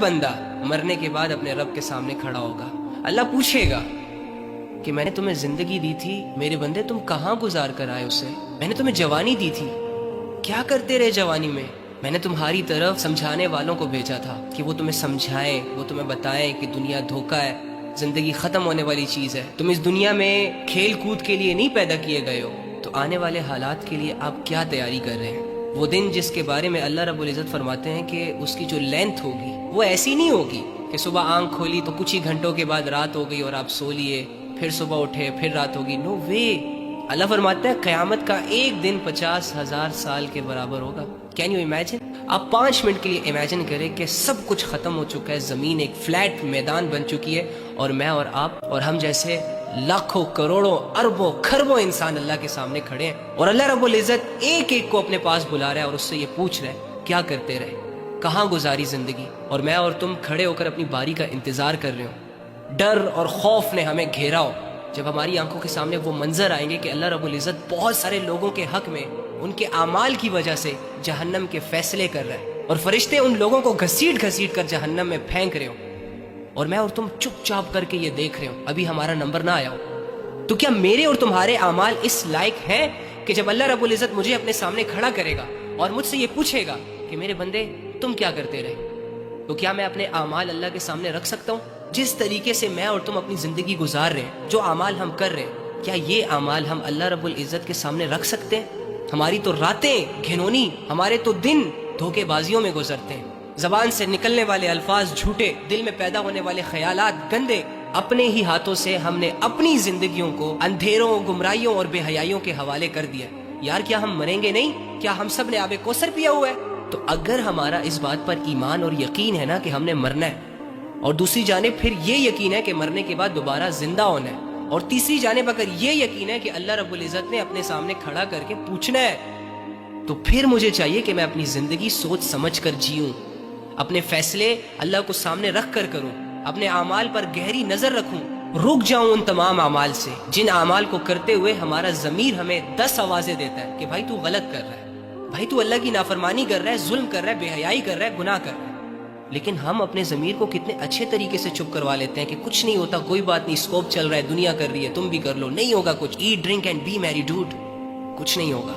بندہ مرنے کے بعد اپنے رب کے سامنے کھڑا ہوگا. اللہ پوچھے گا کہ میں نے تمہیں زندگی دی تھی میرے بندے، تم کہاں گزار کر آئے اسے؟ میں نے تمہیں جوانی دی تھی، کیا کرتے رہے جوانی میں نے تمہاری طرف سمجھانے والوں کو بھیجا تھا کہ وہ تمہیں سمجھائیں، وہ تمہیں بتائیں کہ دنیا دھوکہ ہے، زندگی ختم ہونے والی چیز ہے. تم اس دنیا میں کھیل کود کے لیے نہیں پیدا کیے گئے ہو. تو آنے والے حالات کے لیے آپ کیا تیاری کر رہے ہیں؟ وہ دن جس کے بارے میں اللہ رب العزت فرماتے ہیں کہ اس کی جو لینتھ ہوگی وہ ایسی نہیں ہوگی کہ صبح آنکھ کھولی تو کچھ ہی گھنٹوں کے بعد رات ہو گئی اور آپ سو لیے، پھر صبح اٹھے پھر رات ہوگی. نو وے. اللہ فرماتا ہے قیامت کا ایک دن 50,000 سال کے برابر ہوگا. Can you imagine? آپ 5 منٹ کے لیے امیجن کریں کہ سب کچھ ختم ہو چکا ہے، زمین ایک فلیٹ میدان بن چکی ہے، اور میں اور آپ اور ہم جیسے لاکھوں کروڑوں اربوں خربوں انسان اللہ کے سامنے کھڑے ہیں، اور اللہ رب العزت ایک ایک کو اپنے پاس بلا رہا ہے اور اس سے یہ پوچھ رہا ہے کیا کرتے رہے، کہاں گزاری زندگی. اور میں اور تم کھڑے ہو کر اپنی باری کا انتظار کر رہے ہوں. ڈر اور خوف نے ہمیں گھیرا ہو جب ہماری آنکھوں کے سامنے وہ منظر آئیں گے کہ اللہ رب العزت بہت سارے لوگوں کے حق میں ان کے اعمال کی وجہ سے جہنم کے فیصلے کر رہا ہے، اور فرشتے ان لوگوں کو گھسیٹ گھسیٹ کر جہنم میں پھینک رہے ہو، اور میں اور تم چپ چاپ کر کے یہ دیکھ رہے ہو، ابھی ہمارا نمبر نہ آیا ہو. تو کیا میرے اور تمہارے اعمال اس لائق ہیں کہ جب اللہ رب العزت مجھے اپنے سامنے کھڑا کرے گا اور مجھ سے یہ پوچھے گا کہ میرے بندے تم کیا کرتے رہے، تو کیا میں اپنے اعمال اللہ کے سامنے رکھ سکتا ہوں؟ جس طریقے سے میں اور تم اپنی زندگی گزار رہے ہیں، جو اعمال ہم کر رہے ہیں، کیا یہ اعمال ہم اللہ رب العزت کے سامنے رکھ سکتے ہیں؟ ہماری تو راتیں گھنونی، ہمارے تو دن دھوکے بازیوں میں گزرتے ہیں، زبان سے نکلنے والے الفاظ جھوٹے، دل میں پیدا ہونے والے خیالات گندے. اپنے ہی ہاتھوں سے ہم نے اپنی زندگیوں کو اندھیروں، گمراہیوں اور بے حیائیوں کے حوالے کر دیا. یار کیا ہم مریں گے نہیں؟ کیا ہم سب نے آب کوثر پیا ہوا ہے؟ تو اگر ہمارا اس بات پر ایمان اور یقین ہے نا کہ ہم نے مرنا ہے، اور دوسری جانب پھر یہ یقین ہے کہ مرنے کے بعد دوبارہ زندہ ہونا ہے، اور تیسری جانب اگر یہ یقین ہے کہ اللہ رب العزت نے اپنے سامنے کھڑا کر کے پوچھنا ہے، تو پھر مجھے چاہیے کہ میں اپنی زندگی سوچ سمجھ کر جیوں، اپنے فیصلے اللہ کو سامنے رکھ کر کروں، اپنے اعمال پر گہری نظر رکھوں، رک جاؤں ان تمام اعمال سے جن اعمال کو کرتے ہوئے ہمارا ضمیر ہمیں 10 آوازیں دیتا ہے کہ بھائی تو غلط کر رہا ہے، بھائی تو اللہ کی نافرمانی کر رہا ہے، ظلم کر رہا ہے، بے حیائی کر رہا ہے، گناہ کر رہا ہے. لیکن ہم اپنے ضمیر کو کتنے اچھے طریقے سے چپ کروا لیتے ہیں کہ کچھ نہیں ہوتا، کوئی بات نہیں، اسکوپ چل رہا ہے، دنیا کر رہی ہے، تم بھی کر لو، نہیں ہوگا کچھ، ایٹ ڈرنک اینڈ بی میری ڈوڈ، کچھ نہیں ہوگا.